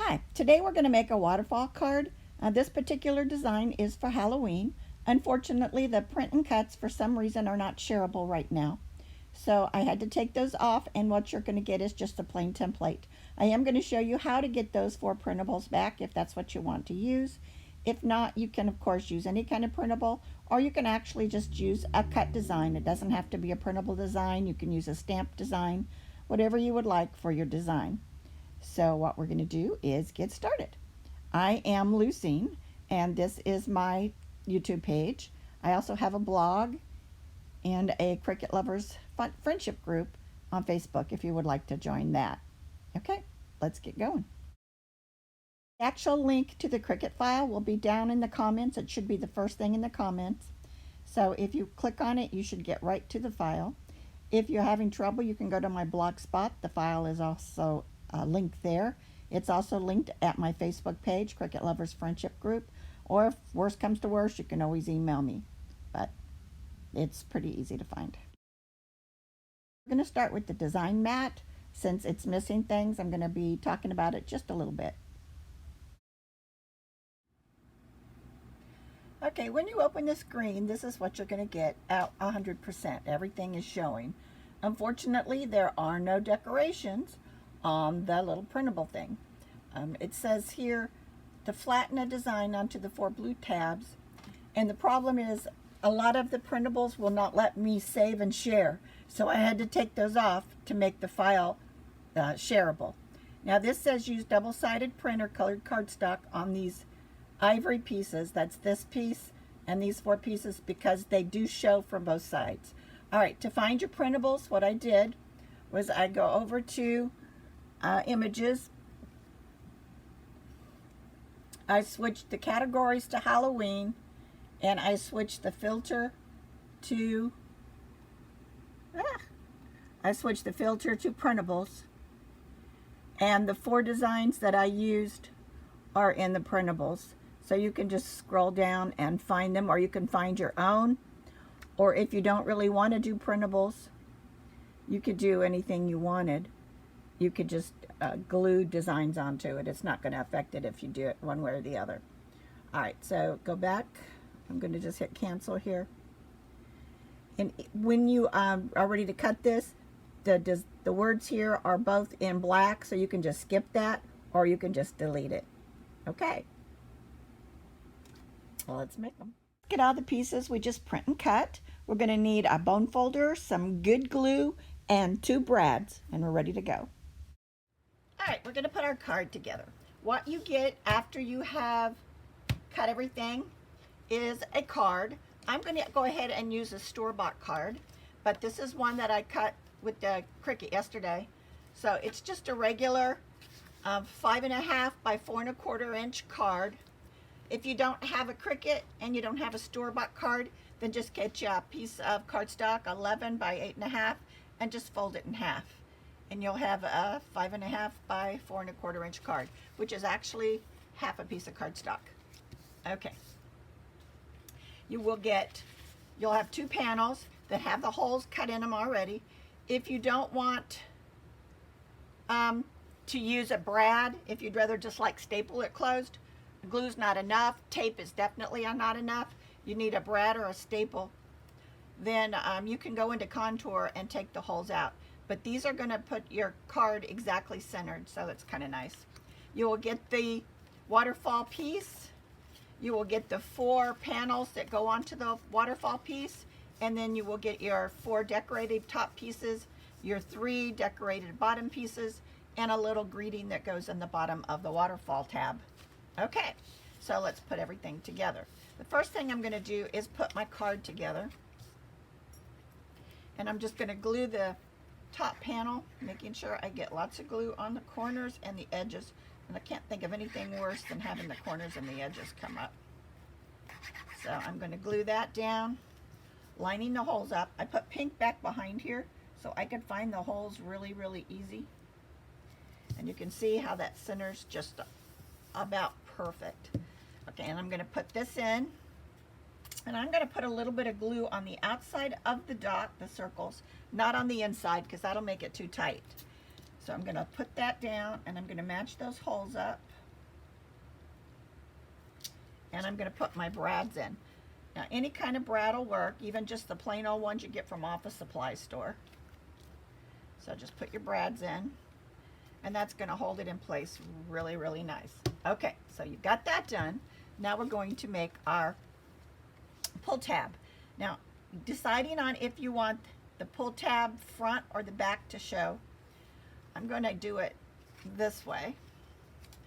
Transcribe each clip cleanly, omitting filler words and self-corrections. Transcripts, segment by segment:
Hi, today we're going to make a waterfall card. This particular design is for Halloween. Unfortunately, the print and cuts for some reason are not shareable right now. So I had to take those off, and what you're going to get is just a plain template. I am going to show you how to get those 4 printables back if that's what you want to use. If not, you can of course use any kind of printable, or you can actually just use a cut design. It doesn't have to be a printable design. You can use a stamp design, whatever you would like for your design. So what we're going to do is get started. I am Lucine, and this is my YouTube page. I also have a blog and a Cricut Lovers friendship group on Facebook if you would like to join that. Okay, let's get going. The actual link to the Cricut file will be down in the comments. It should be the first thing in the comments. So if you click on it, you should get right to the file. If you're having trouble, you can go to my blog spot. The file is also linked there. It's also linked at my Facebook page, Cricut Lovers Friendship Group, or if worse comes to worse, you can always email me, but it's pretty easy to find. We're going to start with the design mat. Since it's missing things, I'm going to be talking about it just a little bit. Okay, when you open the screen, this is what you're going to get out 100%. Everything is showing. Unfortunately, there are no decorations on the little printable thing. It says here to flatten a design onto the 4 blue tabs, and the problem is a lot of the printables will not let me save and share, so I had to take those off to make the file shareable. Now this says use double-sided print or colored cardstock on these ivory pieces. That's this piece and these 4 pieces, because they do show from both sides. All right, to find your printables, what I did was I go over to images. I switched the categories to Halloween, and I switched the filter to printables, and the 4 designs that I used are in the printables. So you can just scroll down and find them, or you can find your own, or if you don't really want to do printables, you could do anything you wanted. You could just glue designs onto it. It's not going to affect it if you do it one way or the other. All right, so go back. I'm going to just hit cancel here. And when you are ready to cut this, the words here are both in black, so you can just skip that, or you can just delete it. Okay. Well, let's make them. Get all the pieces we just print and cut. We're going to need a bone folder, some good glue, and 2 brads, and we're ready to go. All right, we're going to put our card together. What you get after you have cut everything is a card. I'm going to go ahead and use a store-bought card, but this is one that I cut with the Cricut yesterday. So it's just a regular 5.5 by 4.25 inch card. If you don't have a Cricut and you don't have a store-bought card, then just get you a piece of cardstock 11 by 8.5 and just fold it in half. And you'll have a 5.5 by 4.25 inch card, which is actually half a piece of cardstock. Okay. You'll have 2 panels that have the holes cut in them already. If you don't want to use a brad, if you'd rather just like staple it closed, glue's not enough, tape is definitely not enough, you need a brad or a staple, then you can go into contour and take the holes out. But these are going to put your card exactly centered, so that's kind of nice. You will get the waterfall piece. You will get the 4 panels that go onto the waterfall piece, and then you will get your 4 decorated top pieces, your 3 decorated bottom pieces, and a little greeting that goes in the bottom of the waterfall tab. Okay, so let's put everything together. The first thing I'm going to do is put my card together, and I'm just going to glue the top panel, making sure I get lots of glue on the corners and the edges, and I can't think of anything worse than having the corners and the edges come up. So I'm going to glue that down, lining the holes up. I put pink back behind here so I could find the holes really easy, and you can see how that centers just about perfect. Okay, and I'm going to put this in, and I'm going to put a little bit of glue on the outside of the dot, the circles, not on the inside, because that'll make it too tight. So I'm going to put that down, and I'm going to match those holes up. and I'm going to put my brads in. Now any kind of brad will work, even just the plain old ones you get from office supply store. So just put your brads in, and that's going to hold it in place really, really nice. Okay, so you've got that done. Now we're going to make our pull tab. Now, deciding on if you want the pull tab front or the back to show, I'm going to do it this way.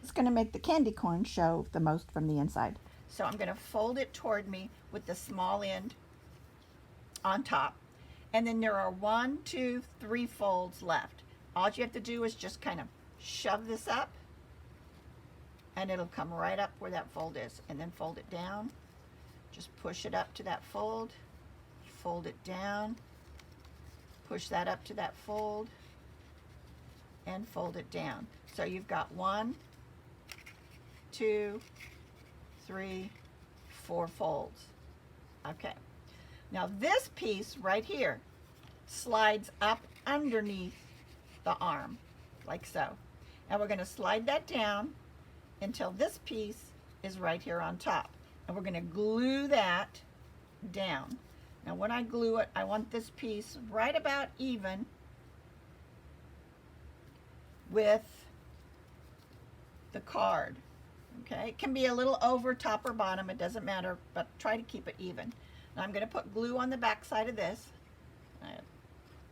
It's going to make the candy corn show the most from the inside. So I'm going to fold it toward me with the small end on top. And then there are 1, 2, 3 folds left. All you have to do is just kind of shove this up, and it'll come right up where that fold is, and then fold it down. Just push it up to that fold it down, push that up to that fold, and fold it down. So you've got 1, 2, 3, 4 folds. Okay. Now this piece right here slides up underneath the arm, like so. And we're going to slide that down until this piece is right here on top. And we're going to glue that down. Now when I glue it, I want this piece right about even with the card. Okay, it can be a little over top or bottom, it doesn't matter, but try to keep it even. Now I'm going to put glue on the back side of this. I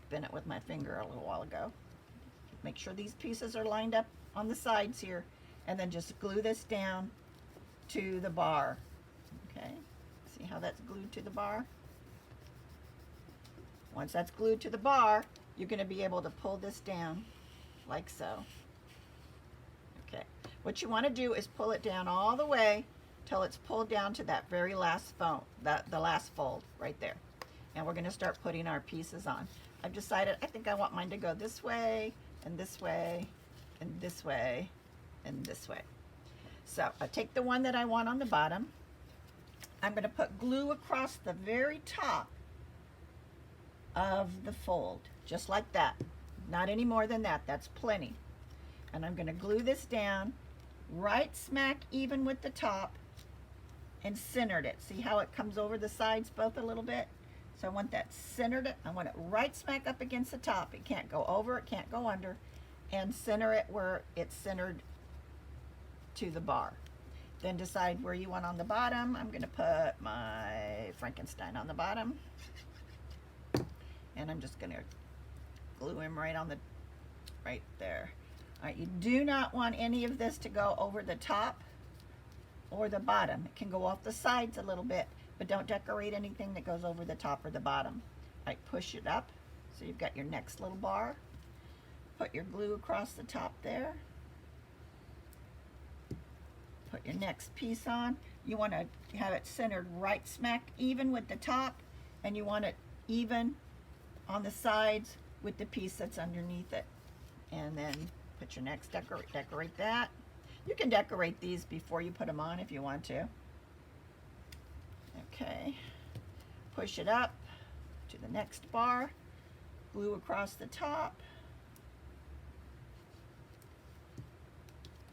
bent it with my finger a little while ago. Make sure these pieces are lined up on the sides here, and then just glue this down to the bar. Okay, see how that's glued to the bar? Once that's glued to the bar, you're going to be able to pull this down like so. Okay, what you want to do is pull it down all the way till it's pulled down to that very last fold, the last fold right there. And we're going to start putting our pieces on. I've decided I think I want mine to go this way and this way and this way and this way. So I take the one that I want on the bottom. I'm going to put glue across the very top of the fold, just like that. Not any more than that, that's plenty. And I'm going to glue this down right smack even with the top and centered it. See how it comes over the sides both a little bit? So I want that centered, I want it right smack up against the top. It can't go over, it can't go under, and center it where it's centered to the bar. Then decide where you want on the bottom. I'm going to put my Frankenstein on the bottom, and I'm just going to glue him right on the, right there. All right, you do not want any of this to go over the top or the bottom. It can go off the sides a little bit, but don't decorate anything that goes over the top or the bottom. All right, push it up so you've got your next little bar. Put your glue across the top there. Put your next piece on. You want to have it centered right smack even with the top, and you want it even on the sides with the piece that's underneath it. And then put your next, decorate that. You can decorate these before you put them on if you want to. Okay, push it up to the next bar, glue across the top,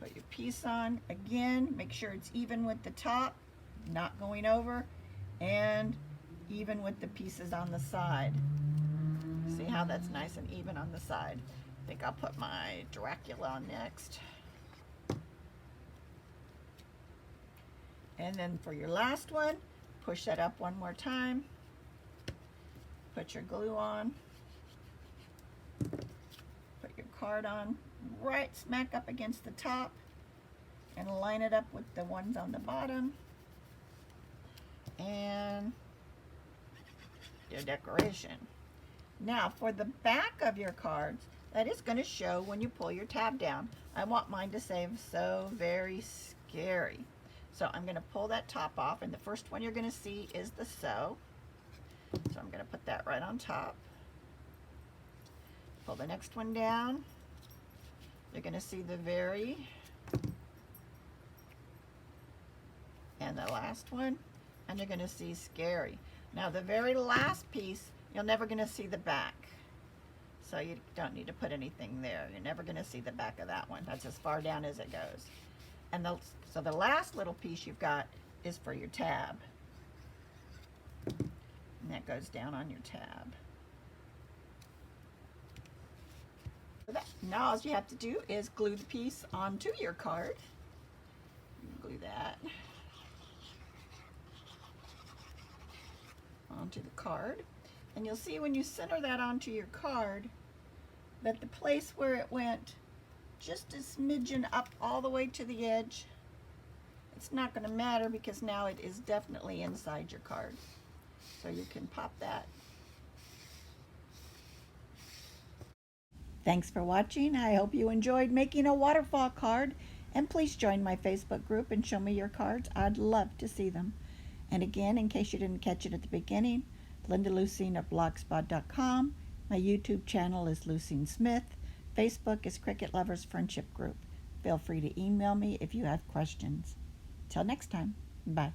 put your piece on. Again, make sure it's even with the top, not going over, and even with the pieces on the side. See how that's nice and even on the side. I think I'll put my Dracula on next. And then for your last one, push that up one more time. Put your glue on. Put your card on right smack up against the top and line it up with the ones on the bottom. And your decoration. Now for the back of your cards, that is going to show when you pull your tab down. I want mine to say so very scary. So I'm going to pull that top off, and the first one you're going to see is the so. So I'm going to put that right on top. Pull the next one down. You're going to see the very, and the last one, and you're going to see scary. Now the very last piece, you're never going to see the back. So you don't need to put anything there. You're never going to see the back of that one. That's as far down as it goes. And so the last little piece you've got is for your tab. And that goes down on your tab. Now all you have to do is glue the piece onto your card. Glue that onto the card. And you'll see when you center that onto your card that the place where it went just a smidgen up all the way to the edge, it's not going to matter because now it is definitely inside your card. So you can pop that. Thanks for watching. I hope you enjoyed making a waterfall card, and please join my Facebook group and show me your cards. I'd love to see them. And again, in case you didn't catch it at the beginning, LindaLucine@blogspot.com. My YouTube channel is Lucine Smith. Facebook is Cricut Lovers Friendship Group. Feel free to email me if you have questions. Till next time, bye.